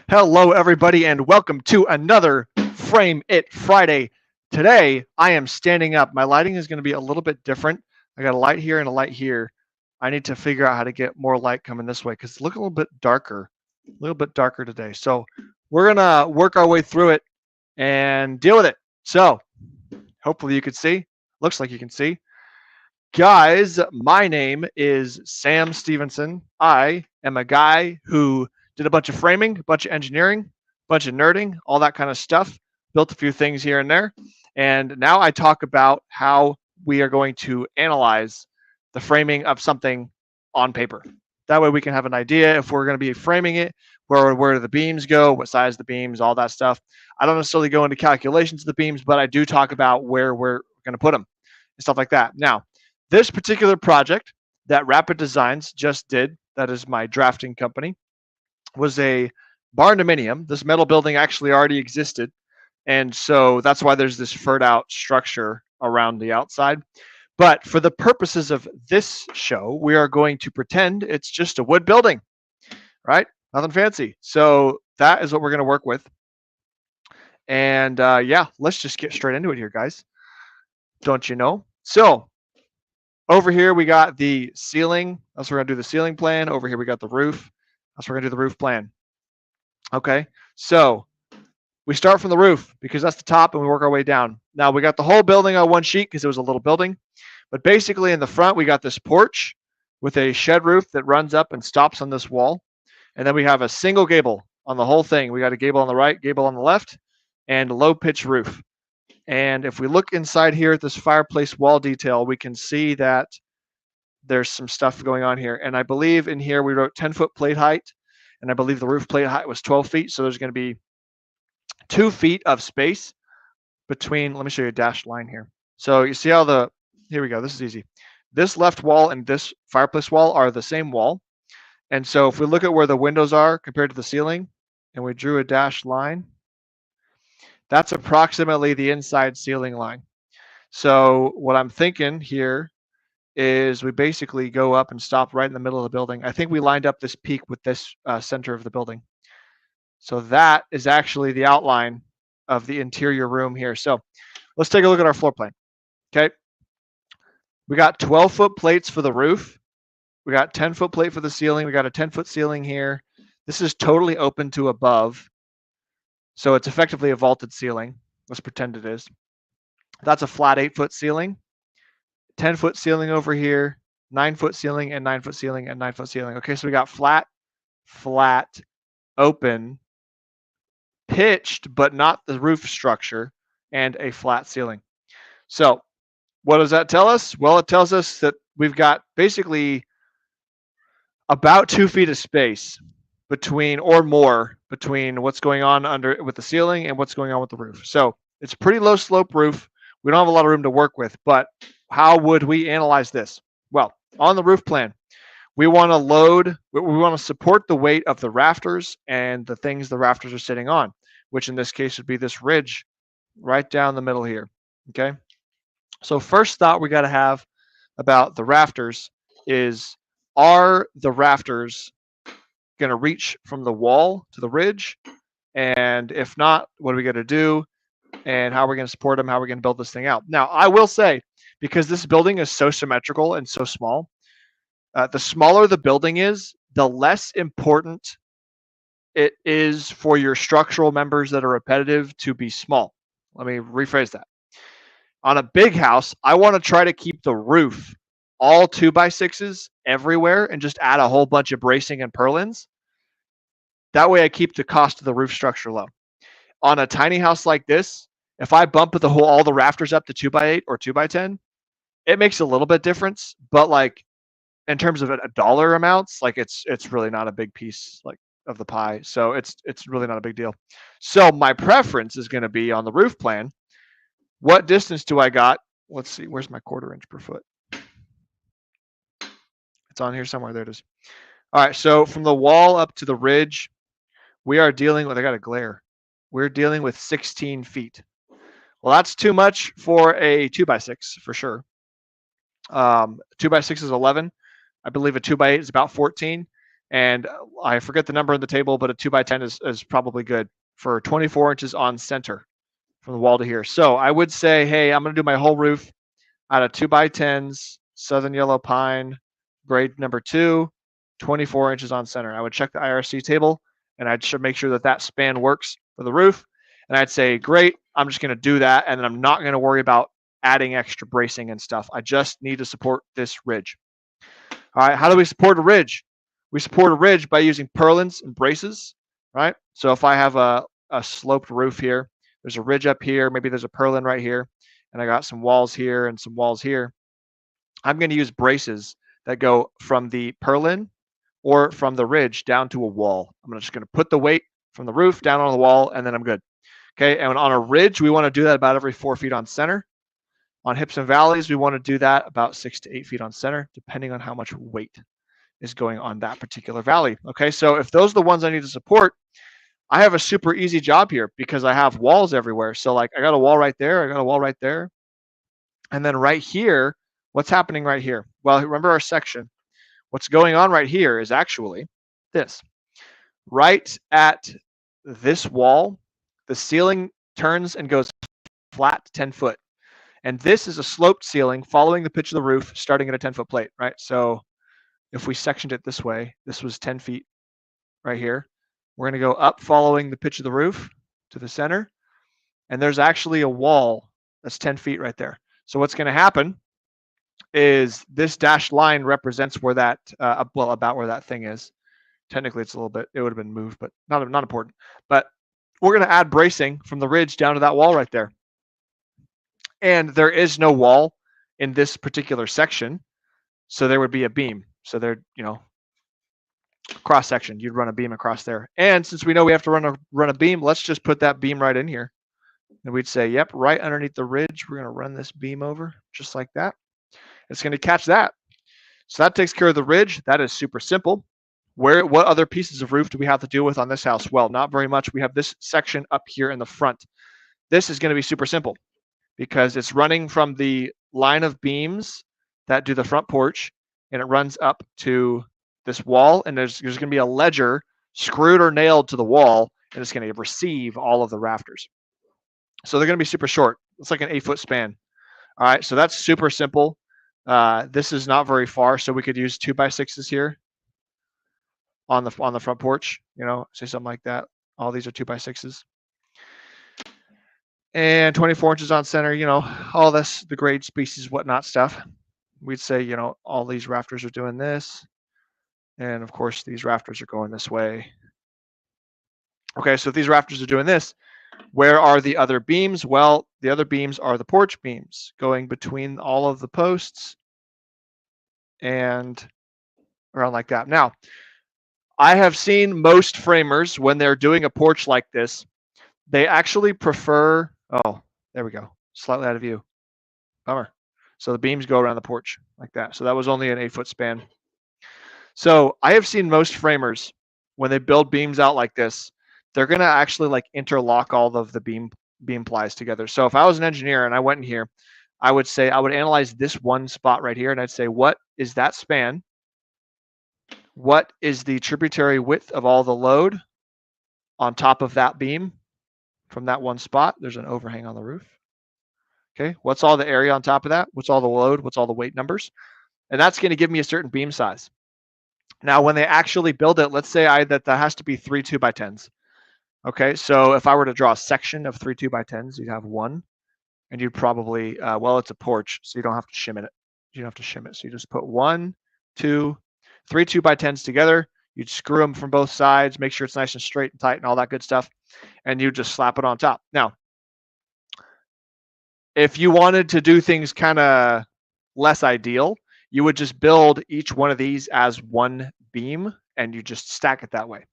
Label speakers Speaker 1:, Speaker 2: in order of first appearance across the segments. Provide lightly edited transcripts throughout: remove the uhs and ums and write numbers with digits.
Speaker 1: Hello, everybody, and welcome to another Frame It Friday. Today, I am standing up. My lighting is going to be a little bit different. I got a light here and a light here. I need to figure out how to get more light coming this way because it's looking a little bit darker today. So we're going to work our way through it and deal with it. So hopefully you can see. Looks like you can see. Guys, my name is Sam Stevenson. I am a guy who did a bunch of framing, a bunch of engineering, a bunch of nerding, all that kind of stuff. Built a few things here and there. And now I talk about how we are going to analyze the framing of something on paper. That way we can have an idea if we're going to be framing it, where do the beams go, what size the beams, all that stuff. I don't necessarily go into calculations of the beams, but I do talk about where we're going to put them and stuff like that. Now, this particular project that Rapid Designs just did, that is my drafting company, was a barn dominium. This metal building actually already existed. And so that's why there's this furred out structure around the outside. But for the purposes of this show, we are going to pretend it's just a wood building, right? Nothing fancy. So that is what we're going to work with. And yeah, let's just get straight into it here, guys. Don't you know? So over here, we got the ceiling. That's where we're going to do the ceiling plan. Over here, we got the roof. That's where we're going to do the roof plan. Okay, so we start from the roof because that's the top and we work our way down. Now, we got the whole building on one sheet because it was a little building. But basically, in the front, we got this porch with a shed roof that runs up and stops on this wall. And then we have a single gable on the whole thing. We got a gable on the right, gable on the left, and a low-pitch roof. And if we look inside here at this fireplace wall detail, we can see that there's some stuff going on here. And I believe in here we wrote 10-foot plate height, and I believe the roof plate height was 12 feet. So there's going to be 2 feet of space between, let me show you a dashed line here. So you see how here we go, this is easy. This left wall and this fireplace wall are the same wall. And so if we look at where the windows are compared to the ceiling, and we drew a dashed line, that's approximately the inside ceiling line. So what I'm thinking here is we basically go up and stop right in the middle of the building. I think we lined up this peak with this center of the building. So that is actually the outline of the interior room here. So let's take a look at our floor plan. Okay. We got 12-foot plates for the roof. We got 10-foot plate for the ceiling. We got a 10-foot ceiling here. This is totally open to above. So it's effectively a vaulted ceiling. Let's pretend it is. That's a flat 8-foot ceiling. 10-foot ceiling over here, 9-foot ceiling, and 9-foot ceiling, and 9-foot ceiling. Okay, so we got flat, open, pitched, but not the roof structure, and a flat ceiling. So what does that tell us? Well, it tells us that we've got basically about 2 feet of space between, or more, between what's going on under with the ceiling and what's going on with the roof. So it's a pretty low slope roof. We don't have a lot of room to work with, but how would we analyze this? Well, on the roof plan, we want to support the weight of the rafters and the things the rafters are sitting on, which in this case would be this ridge right down the middle here. Okay. So first thought we got to have about the rafters is, are the rafters going to reach from the wall to the ridge? And if not, what are we going to do? And how are we going to support them? How are we going to build this thing out? Now, I will say, because this building is so symmetrical and so small, the smaller the building is, the less important it is for your structural members that are repetitive to be small. Let me rephrase that. On a big house, I want to try to keep the roof all 2x6s everywhere and just add a whole bunch of bracing and purlins. That way I keep the cost of the roof structure low. On a tiny house like this, if I bump all the rafters up to 2x8 or 2x10, it makes a little bit difference, but like in terms of a dollar amounts, like it's really not a big piece like of the pie. So it's really not a big deal. So my preference is going to be on the roof plan. What distance do I got? Let's see, where's my 1/4 inch per foot? It's on here somewhere. There it is. All right, so from the wall up to the ridge, we are dealing with, I got a glare. We're dealing with 16 feet. Well, that's too much for a 2x6 for sure. 2x6 is 11. I believe a 2x8 is about 14. And I forget the number in the table, but a 2x10 is probably good for 24 inches on center from the wall to here. So I would say, hey, I'm going to do my whole roof out of 2x10s, Southern Yellow Pine, grade number 2, 24 inches on center. I would check the IRC table, and I should make sure that that span works for the roof. And I'd say, great, I'm just going to do that, and then I'm not going to worry about adding extra bracing and stuff. I just need to support this ridge. All right, how do we support a ridge? We support a ridge by using purlins and braces, right? So if I have a sloped roof here, there's a ridge up here, maybe there's a purlin right here, and I got some walls here and some walls here. I'm going to use braces that go from the purlin or from the ridge down to a wall. I'm just going to put the weight from the roof down on the wall, and then I'm good. Okay, and on a ridge, we want to do that about every 4 feet on center. On hips and valleys, we want to do that about 6 to 8 feet on center, depending on how much weight is going on that particular valley. Okay, so if those are the ones I need to support, I have a super easy job here because I have walls everywhere. So like I got a wall right there, I got a wall right there. And then right here, what's happening right here? Well, remember our section. What's going on right here is actually this. Right at this wall, the ceiling turns and goes flat 10 foot. And this is a sloped ceiling following the pitch of the roof, starting at a 10-foot plate, right? So if we sectioned it this way, this was 10 feet right here. We're going to go up following the pitch of the roof to the center. And there's actually a wall that's 10 feet right there. So what's going to happen is this dashed line represents where that, well, about where that thing is. Technically, it's a little bit, it would have been moved, but not important. But we're going to add bracing from the ridge down to that wall right there. And there is no wall in this particular section. So there would be a beam. So there, you know, cross section, you'd run a beam across there. And since we know we have to run a beam, let's just put that beam right in here. And we'd say, yep, right underneath the ridge, we're going to run this beam over just like that. It's going to catch that. So that takes care of the ridge. That is super simple. What other pieces of roof do we have to deal with on this house? Well, not very much. We have this section up here in the front. This is going to be super simple because it's running from the line of beams that do the front porch, and it runs up to this wall, and there's going to be a ledger screwed or nailed to the wall, and it's going to receive all of the rafters. So they're going to be super short. It's like an 8-foot span. All right, so that's super simple. This is not very far, so we could use 2x6s here on the front porch. You know, say something like that. All these are 2x6s. And 24 inches on center, you know, all this, the grade, species, whatnot stuff. We'd say, you know, all these rafters are doing this. And of course, these rafters are going this way. Okay, so if these rafters are doing this, where are the other beams? Well, the other beams are the porch beams going between all of the posts and around like that. Now, I have seen most framers, when they're doing a porch like this, they actually prefer, oh, there we go, slightly out of view. Bummer. So the beams go around the porch like that. So that was only an 8-foot span. So I have seen most framers, when they build beams out like this, they're going to actually like interlock all of the beam plies together. So if I was an engineer and I went in here, I would say, I would analyze this one spot right here, and I'd say, what is that span? What is the tributary width of all the load on top of that beam from that one spot? There's an overhang on the roof. Okay, what's all the area on top of that? What's all the load? What's all the weight numbers? And that's going to give me a certain beam size. Now, when they actually build it, let's say that has to be 3 2x10s. Okay, so if I were to draw a section of 3 2x10s, you'd have one, and you'd probably, well, it's a porch, so you don't have to shim it. You don't have to shim it. So you just put 1, 2, 3 2x10s together. You'd screw them from both sides, make sure it's nice and straight and tight and all that good stuff, and you just slap it on top. Now, if you wanted to do things kind of less ideal, you would just build each one of these as one beam, and you just stack it that way.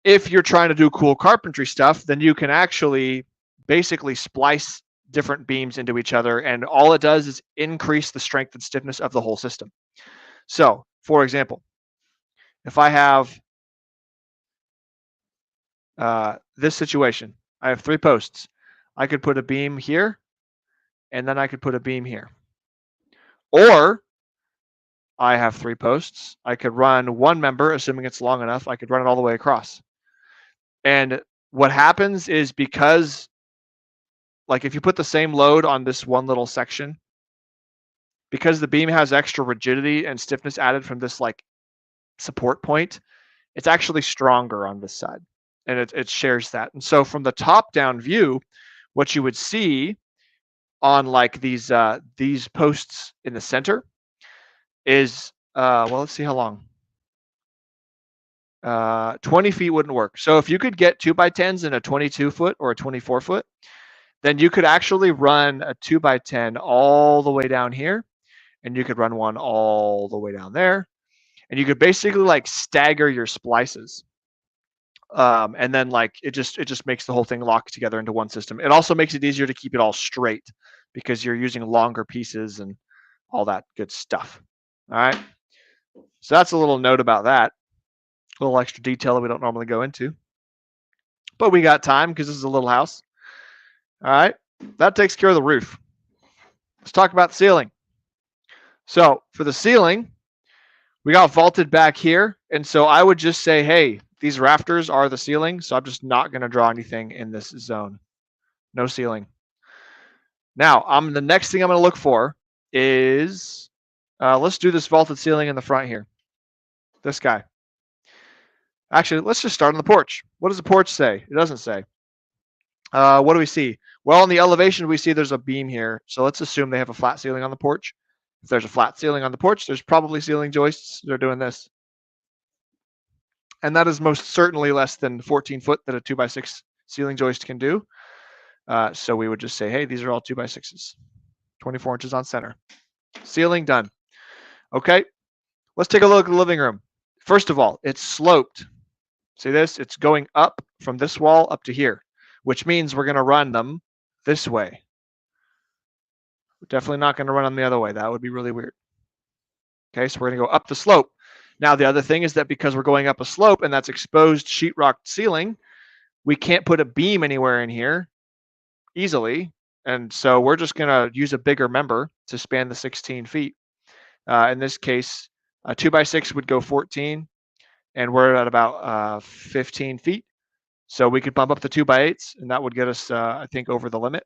Speaker 1: If you're trying to do cool carpentry stuff, then you can actually basically splice different beams into each other, and all it does is increase the strength and stiffness of the whole system. So, for example, if I have this situation, I have 3 posts. I could put a beam here, and then I could put a beam here. Or I have 3 posts. I could run one member, assuming it's long enough. I could run it all the way across. And what happens is because, like, if you put the same load on this one little section, because the beam has extra rigidity and stiffness added from this like support point, it's actually stronger on this side, and it shares that. And so from the top down view, what you would see on like these posts in the center is well, let's see how long. 20 feet wouldn't work. So if you could get 2x10s in a 22 foot or a 24 foot, then you could actually run a 2x10 all the way down here, and you could run one all the way down there, and you could basically like stagger your splices. And then like it just makes the whole thing lock together into one system. It also makes it easier to keep it all straight because you're using longer pieces and all that good stuff. All right. So that's a little note about that. A little extra detail that we don't normally go into. But we got time because this is a little house. All right. That takes care of the roof. Let's talk about the ceiling. So for the ceiling, we got vaulted back here. And so I would just say, hey, these rafters are the ceiling. So I'm just not going to draw anything in this zone. No ceiling. Now, the next thing I'm going to look for is, let's do this vaulted ceiling in the front here. This guy. Actually, let's just start on the porch. What does the porch say? It doesn't say. What do we see? Well, on the elevation, we see there's a beam here. So let's assume they have a flat ceiling on the porch. If there's a flat ceiling on the porch, there's probably ceiling joists. They're doing this. And that is most certainly less than 14 foot that a 2x6 ceiling joist can do. So we would just say, hey, these are all 2x6s. 24 inches on center. Ceiling done. Okay, let's take a look at the living room. First of all, it's sloped. See this? It's going up from this wall up to here, which means we're going to run them this way. We're definitely not going to run them the other way. That would be really weird. Okay, so we're going to go up the slope. Now, the other thing is that because we're going up a slope and that's exposed sheetrock ceiling, we can't put a beam anywhere in here easily. And so we're just going to use a bigger member to span the 16 feet. In this case, a 2x6 would go 14, and we're at about 15 feet. So we could bump up the 2x8s, and that would get us, I think, over the limit.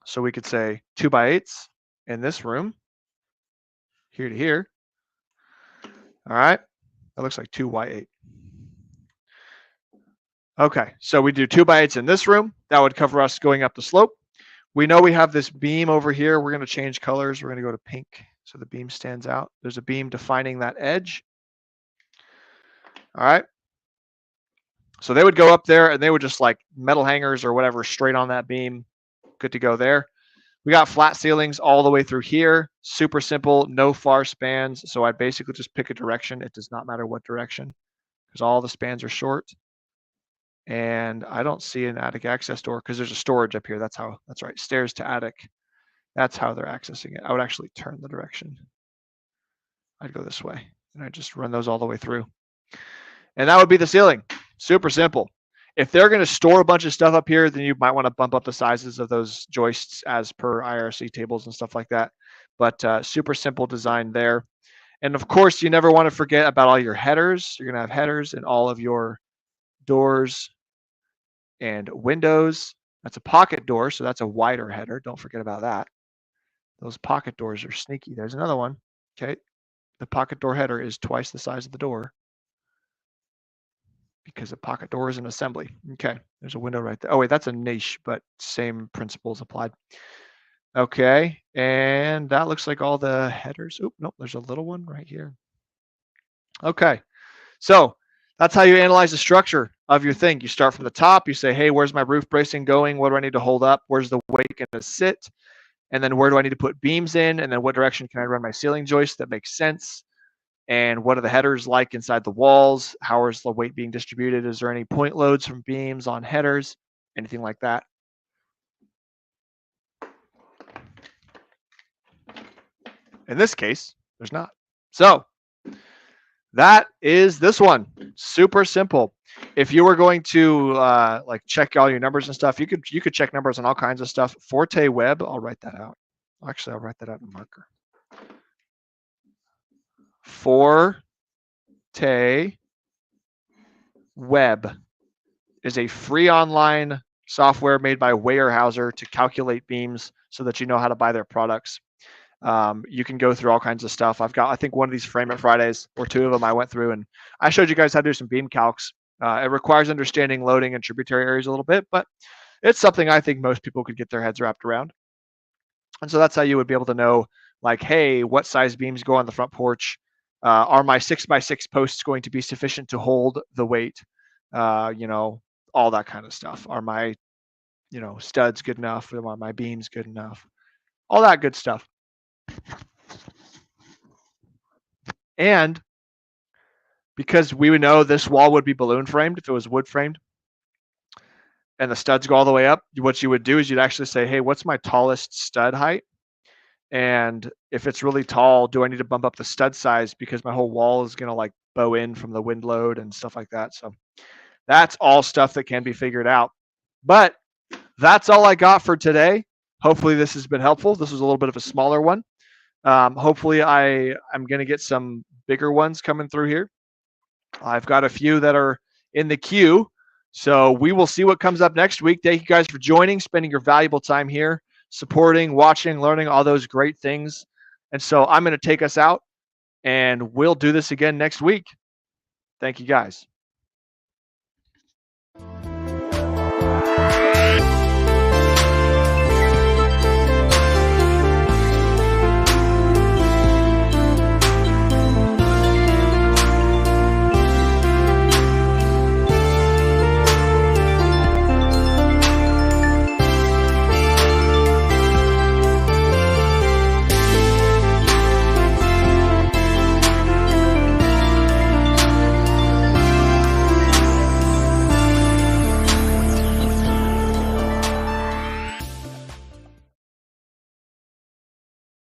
Speaker 1: So we could say 2x8s in this room, here to here. All right, that looks like 2y8. Okay, so we do 2x8s in this room. That would cover us going up the slope. We know we have this beam over here. We're going to change colors. We're going to go to pink so the beam stands out. There's a beam defining that edge. All right. So they would go up there and they would just like metal hangers or whatever straight on that beam. Good to go there. We got flat ceilings all the way through here. Super simple, no far spans. So I basically just pick a direction. It does not matter what direction because all the spans are short. And I don't see an attic access door because there's a storage up here. That's right. Stairs to attic. That's how they're accessing it. I would actually turn the direction. I'd go this way and I'd just run those all the way through. And that would be the ceiling. Super simple. If they're going to store a bunch of stuff up here, then you might want to bump up the sizes of those joists as per IRC tables and stuff like that. But super simple design there. And of course, you never want to forget about all your headers. You're going to have headers in all of your doors and windows. That's a pocket door, so that's a wider header. Don't forget about that. Those pocket doors are sneaky. There's another one. Okay. The pocket door header is twice the size of the door because a pocket door is an assembly. Okay. There's a window right there. Oh, wait, that's a niche, but same principles applied. Okay. And that looks like all the headers. Oh, no, there's a little one right here. Okay. So that's how you analyze the structure of your thing. You start from the top. You say, hey, where's my roof bracing going? What do I need to hold up? Where's the weight going to sit? And then where do I need to put beams in? And then what direction can I run my ceiling joist that makes sense? And what are the headers like inside the walls? How is the weight being distributed? Is there any point loads from beams on headers? Anything like that? In this case, there's not. So that is this one. Super simple. If you were going to like check all your numbers and stuff, you could check numbers on all kinds of stuff. Forte Web, I'll write that out. Actually, I'll write that out in marker. Forte Web is a free online software made by Weyerhaeuser to calculate beams so that you know how to buy their products. You can go through all kinds of stuff. I've got, I think, one of these Frame It Fridays or two of them I went through, and I showed you guys how to do some beam calcs. It requires understanding loading and tributary areas a little bit, but it's something I think most people could get their heads wrapped around. And so that's how you would be able to know, like, hey, what size beams go on the front porch? Are my 6x6 posts going to be sufficient to hold the weight? You know, all that kind of stuff. Are my, you know, studs good enough? Are my beams good enough? All that good stuff. And because we would know this wall would be balloon framed if it was wood framed, and the studs go all the way up, what you would do is you'd actually say, hey, what's my tallest stud height? And if it's really tall, do I need to bump up the stud size because my whole wall is going to like bow in from the wind load and stuff like that. So that's all stuff that can be figured out. But that's all I got for today. Hopefully this has been helpful. This was a little bit of a smaller one. Hopefully I'm going to get some bigger ones coming through here. I've got a few that are in the queue. So we will see what comes up next week. Thank you guys for joining, spending your valuable time here, supporting, watching, learning, all those great things. And so I'm going to take us out, and we'll do this again next week. Thank you guys.